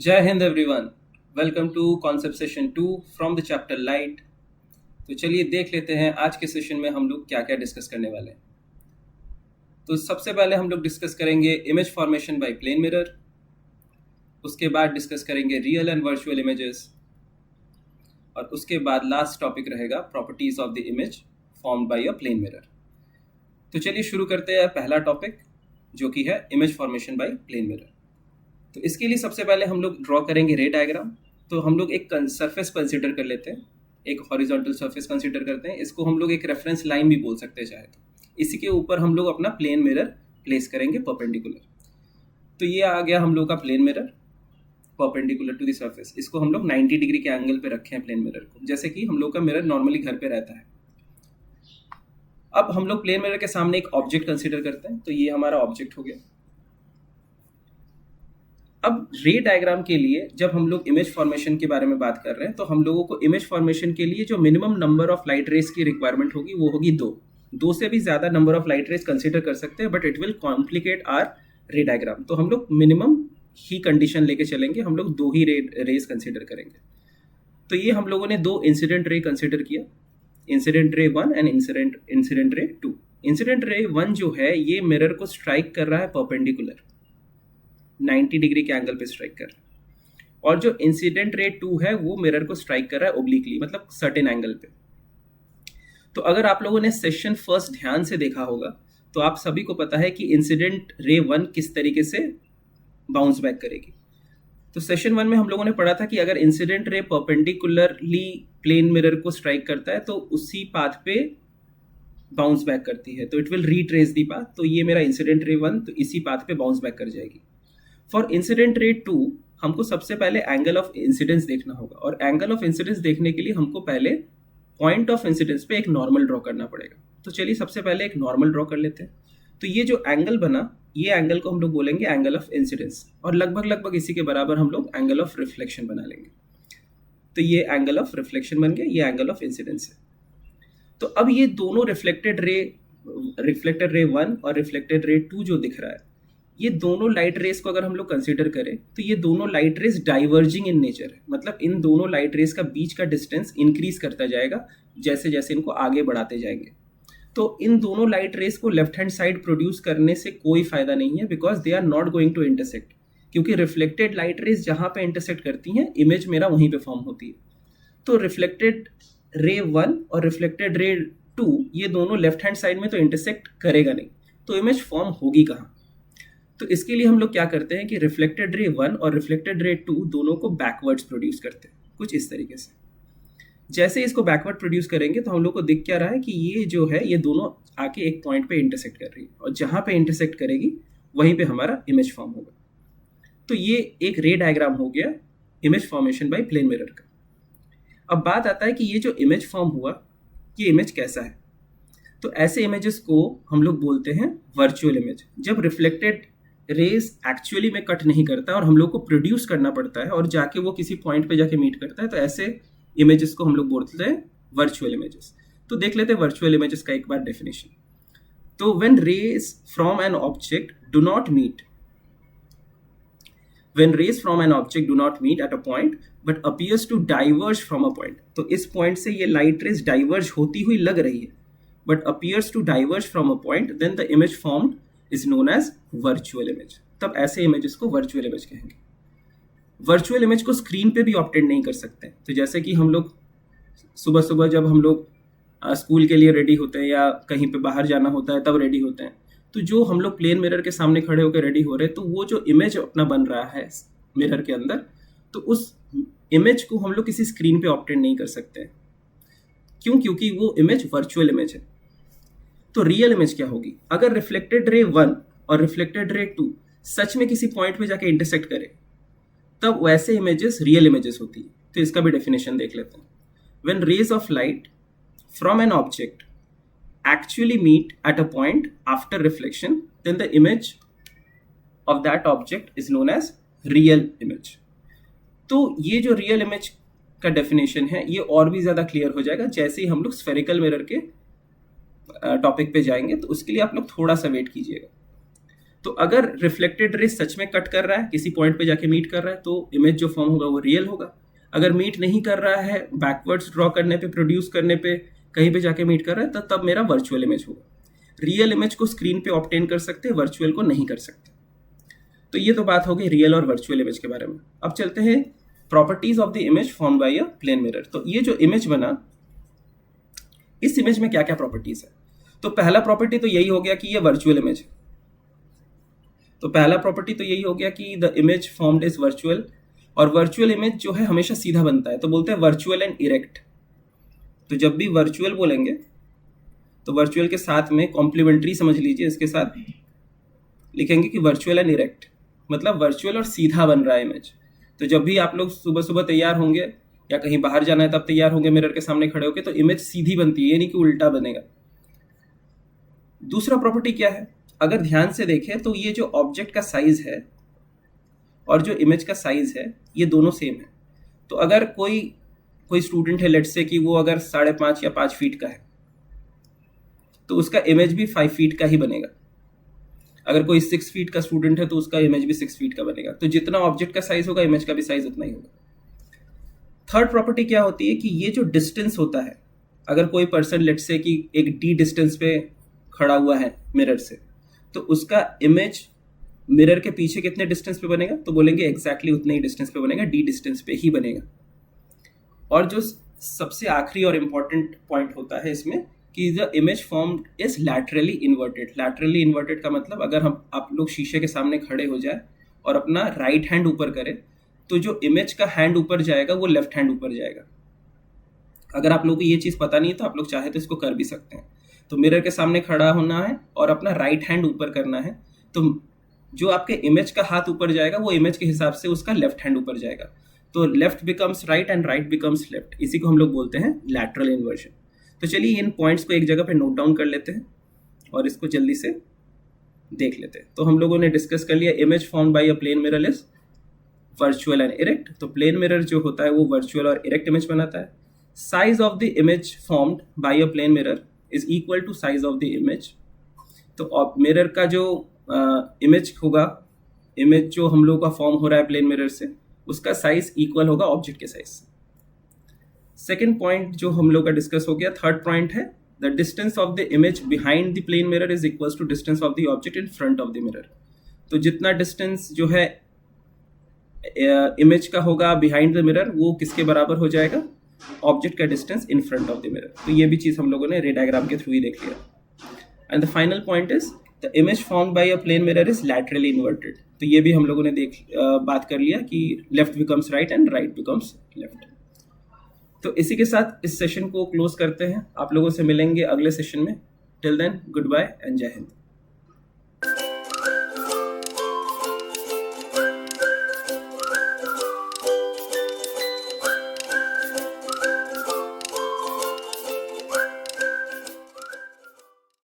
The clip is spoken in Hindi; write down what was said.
जय Hind everyone. Welcome to concept session 2 from the chapter light. तो चलिए देख लेते हैं आज के सेशन में हम लोग क्या क्या डिस्कस करने वाले हैं। तो सबसे पहले हम लोग डिस्कस करेंगे image formation by plane mirror. उसके बाद डिस्कस करेंगे रियल एंड वर्चुअल इमेजेस। और उसके बाद लास्ट टॉपिक रहेगा properties of the image formed by a plane mirror. तो चलिए शुरू करते हैं पहला टॉपिक जो कि है image formation by plane mirror. तो इसके लिए सबसे पहले हम लोग ड्रॉ करेंगे रे डायग्राम। तो हम लोग एक सरफेस कंसिडर कर लेते हैं, एक हॉरिजॉन्टल सरफेस कंसिडर करते हैं। इसको हम लोग एक रेफरेंस लाइन भी बोल सकते हैं चाहे तो। इसी के ऊपर हम लोग अपना प्लेन मिरर प्लेस करेंगे परपेंडिकुलर। तो ये आ गया हम लोग का plane mirror perpendicular to the surface. इसको हम लोग 90 डिग्री के एंगल पे रखे हैं प्लेन मिरर को, जैसे कि हम लोग का मिरर नॉर्मली घर पे रहता है। अब हम लोग प्लेन मिरर के सामने एक ऑब्जेक्ट कंसिडर करते हैं। तो ये हमारा ऑब्जेक्ट हो गया। अब रे डायग्राम के लिए जब हम लोग इमेज फॉर्मेशन के बारे में बात कर रहे हैं तो हम लोगों को इमेज फॉर्मेशन के लिए जो minimum number of light rays की रिक्वायरमेंट होगी वो होगी 2 से भी ज्यादा number of light rays consider कर सकते हैं, but it will complicate our ray diagram. तो हम लोग मिनिमम ही कंडीशन लेके चलेंगे, हम लोग 2 ही रेस कंसीडर करेंगे। तो ये हम लोगों ने 2 इंसिडेंट रे कंसीडर किया, incident ray 1 and incident ray 2। Incident ray 1 जो है ये मिरर को स्ट्राइक कर रहा है परपेंडिकुलर, 90 डिग्री के एंगल पे स्ट्राइक कर रहा है। और जो इंसिडेंट रे 2 है वो मिरर को स्ट्राइक कर रहा है ओब्लिकली, मतलब सर्टेन एंगल पे। तो अगर आप लोगों ने सेशन फर्स्ट ध्यान से देखा होगा तो आप सभी को पता है कि इंसिडेंट रे 1 किस तरीके से बाउंस बैक करेगी। तो सेशन 1 में हम लोगों ने पढ़ा था कि अगर incident ray perpendicularly plane mirror को स्ट्राइक करता है तो उसी पाथ पे बाउंस बैक करती है, तो it will retrace the path. तो ये मेरा इंसिडेंट रे 1 तो इसी पाथ पे बाउंस बैक कर जाएगी। फॉर इंसिडेंट रे 2 हमको सबसे पहले एंगल ऑफ इंसिडेंस देखना होगा, और एंगल ऑफ इंसिडेंस देखने के लिए हमको पहले पॉइंट ऑफ इंसिडेंस पे एक नॉर्मल ड्रॉ करना पड़ेगा। तो चलिए सबसे पहले एक नॉर्मल ड्रॉ कर लेते हैं। तो ये जो एंगल बना, ये एंगल को हम लोग बोलेंगे एंगल ऑफ इंसिडेंस, और लगभग इसी के बराबर हम लोग एंगल ऑफ रिफ्लेक्शन बना लेंगे। तो ये एंगल ऑफ रिफ्लेक्शन बन गया, ये एंगल ऑफ इंसिडेंस है। तो अब ये दोनों रिफ्लेक्टेड रे 1 और रिफ्लेक्टेड रे 2 जो दिख रहा है, ये दोनों लाइट रेस को अगर हम लोग कंसीडर करें तो ये दोनों light race diverging in nature है। मतलब इन दोनों लाइट रेस का बीच का डिस्टेंस इंक्रीज करता जाएगा जैसे जैसे इनको आगे बढ़ाते जाएंगे। तो इन दोनों लाइट रेस को लेफ्ट हैंड साइड प्रोड्यूस करने से कोई फायदा नहीं है, because they are not going to intersect. क्योंकि रिफ्लेक्टेड लाइट रेस जहां पे इंटरसेक्ट करती हैं, इमेज मेरा वहीं पे फॉर्म होती है। तो रिफ्लेक्टेड रे 1 और रिफ्लेक्टेड रे 2 ये दोनों लेफ्ट हैंड साइड में तो इंटरसेक्ट करेगा नहीं, तो इमेज फॉर्म होगी कहाँ। तो इसके लिए हम लोग क्या करते हैं कि रिफ्लेक्टेड रे 1 और रिफ्लेक्टेड रे 2 दोनों को बैकवर्ड्स प्रोड्यूस करते हैं, कुछ इस तरीके से। जैसे इसको बैकवर्ड प्रोड्यूस करेंगे तो हम लोग को दिख क्या रहा है कि ये जो है ये दोनों आके एक पॉइंट पे इंटरसेक्ट कर रही है, और जहां पे इंटरसेक्ट करेगी वहीं पे हमारा इमेज फॉर्म होगा। तो ये एक रे डायग्राम हो गया image formation by plane mirror का। अब बात आता है कि ये जो इमेज फॉर्म हुआ, ये इमेज कैसा है। तो ऐसे इमेजेस को हम लोग बोलते हैं वर्चुअल इमेज। जब रिफ्लेक्टेड रेज एक्चुअली में कट नहीं करता और हम लोग को प्रोड्यूस करना पड़ता है और जाके वो किसी पॉइंट पे जाके मीट करता है, तो ऐसे इमेजेस को हम लोग बोलते हैं वर्चुअल इमेजेस। तो देख लेते हैं वर्चुअल इमेजेस का एक बार डेफिनेशन। तो when rays from an object do not meet at a point but appears to diverge from a point. तो इस पॉइंट से ये लाइट रेज डाइवर्ज होती हुई लग रही है, but appears to diverge from a point, then the image formed is known as virtual image। तब ऐसे इमेजेस को वर्चुअल इमेज कहेंगे। वर्चुअल इमेज को स्क्रीन पे भी ऑब्टेन नहीं कर सकते। तो जैसे कि हम लोग सुबह सुबह जब हम लोग स्कूल के लिए रेडी होते हैं या कहीं पे बाहर जाना होता है तब रेडी होते हैं, तो जो हम लोग प्लेन मिरर के सामने खड़े होकर रेडी हो रहे हैं, तो वो जो इमेज अपना बन रहा है मिरर के अंदर, तो उस इमेज को हम लोग किसी स्क्रीन पे ऑब्टेन नहीं कर सकते। क्यों? क्योंकि वो इमेज वर्चुअल इमेज है। तो रियल इमेज क्या होगी? अगर रिफ्लेक्टेड रे 1 और रिफ्लेक्टेड रे 2 सच में किसी पॉइंट पे जाके इंटरसेक्ट करे, तब वैसे इमेजेस रियल इमेजेस होती है। तो इसका भी डेफिनेशन देख लेते हैं। When rays of light from an object actually meet at a point after reflection, then the image of that object is known as real image. तो ये जो रियल इमेज का डेफिनेशन है ये और भी ज्यादा क्लियर हो जाएगा जैसे ही हम लोग स्फेरिकल मिरर के टॉपिक पे जाएंगे, तो उसके लिए आप लोग थोड़ा सा वेट कीजिएगा। तो अगर रिफ्लेक्टेड रे सच में कट कर रहा है, किसी पॉइंट पे जाके मीट कर रहा है, तो इमेज जो फॉर्म होगा वो रियल होगा। अगर मीट नहीं कर रहा है, बैकवर्ड्स ड्रॉ करने पे, प्रोड्यूस करने पे, कहीं पे जाके मीट कर रहा है, तो तब मेरा वर्चुअल इमेज होगा। रियल इमेज को स्क्रीन पे ऑब्टेन कर सकते हैं, वर्चुअल को नहीं कर सकते। तो ये तो बात हो गई रियल और वर्चुअल इमेज के बारे में। अब चलते हैं properties of the image form by a plane mirror. तो ये जो इमेज बना, इस इमेज में क्या क्या प्रॉपर्टीज है? तो पहला प्रॉपर्टी तो यही हो गया कि ये वर्चुअल इमेज है। तो पहला प्रॉपर्टी तो यही हो गया कि the image formed is virtual. और वर्चुअल इमेज जो है हमेशा सीधा बनता है, तो बोलते हैं वर्चुअल एंड इरेक्ट। तो जब भी वर्चुअल बोलेंगे तो वर्चुअल के साथ में कॉम्प्लीमेंट्री समझ लीजिए, इसके साथ लिखेंगे कि वर्चुअल एंड इरेक्ट, मतलब वर्चुअल और सीधा बन रहा है इमेज। तो जब भी आप लोग सुबह सुबह तैयार होंगे या कहीं बाहर जाना है तब तैयार होंगे मिरर के सामने खड़े होके, तो इमेज सीधी बनती है, ये नहीं कि उल्टा बनेगा। दूसरा प्रॉपर्टी क्या है? अगर ध्यान से देखें तो ये जो ऑब्जेक्ट का साइज है और जो इमेज का साइज है, ये दोनों सेम है। तो अगर कोई स्टूडेंट है, लेट्स से कि वो अगर 5.5 या 5 फीट का है, तो उसका इमेज भी 5 फीट का ही बनेगा। अगर कोई 6 फीट का स्टूडेंट है तो उसका इमेज भी 6 फीट का बनेगा। तो जितना ऑब्जेक्ट का साइज होगा, इमेज का भी साइज उतना ही होगा। थर्ड प्रॉपर्टी क्या होती है कि ये जो डिस्टेंस होता है, अगर कोई पर्सन लेट्स से कि एक डी डिस्टेंस पे खड़ा हुआ है मिरर से, तो उसका इमेज मिरर के पीछे कितने डिस्टेंस पे बनेगा? तो बोलेंगे एग्जैक्टली उतने ही डिस्टेंस पे बनेगा, डी डिस्टेंस पे ही बनेगा। और जो सबसे आखिरी और इम्पॉर्टेंट पॉइंट होता है इसमें कि the image formed is laterally inverted. Laterally inverted का मतलब अगर आप लोग शीशे के सामने खड़े हो जाए और अपना राइट हैंड ऊपर करें, तो जो इमेज का हैंड ऊपर जाएगा वो लेफ्ट हैंड ऊपर जाएगा। अगर आप लोगों को ये चीज़ पता नहीं है तो आप लोग चाहे तो इसको कर भी सकते हैं। तो मिरर के सामने खड़ा होना है और अपना राइट हैंड ऊपर करना है, तो जो आपके इमेज का हाथ ऊपर जाएगा वो इमेज के हिसाब से उसका लेफ्ट हैंड ऊपर जाएगा। तो left becomes right and right becomes left. इसी को हम लोग बोलते हैं लैटरल इन्वर्जन। तो चलिए इन पॉइंट्स को एक जगह पे नोट डाउन कर लेते हैं और इसको जल्दी से देख लेते हैं। तो हम लोगों ने डिस्कस कर लिया image formed by a plane mirror is virtual and erect. तो प्लेन मिरर जो होता है वो वर्चुअल और इरेक्ट इमेज बनाता है। Size of the image formed by a plane mirror is equal to size of the image. तो मिरर का जो इमेज होगा, इमेज जो हम लोगों का फॉर्म हो रहा है प्लेन मिरर से, उसका साइज इक्वल होगा ऑब्जेक्ट के साइज से। सेकेंड पॉइंट जो हम लोग का डिस्कस हो गया, थर्ड पॉइंट है the distance of the image behind the plane mirror is equal to distance of the object in front of the mirror. तो जितना डिस्टेंस जो है इमेज का होगा बिहाइंड द मिरर, वो किसके बराबर हो जाएगा? ऑब्जेक्ट का distance in front of the mirror. तो ये भी चीज़ हम लोगों ने रे डायग्राम के थ्रू ही देख लिया। And the final point is the image formed by a plane mirror is laterally inverted. तो ये भी हम लोगों ने बात कर लिया कि left becomes right and right becomes left. तो इसी के साथ इस सेशन को क्लोज करते हैं। आप लोगों से मिलेंगे अगले सेशन में। Till then goodbye and Jai Hind.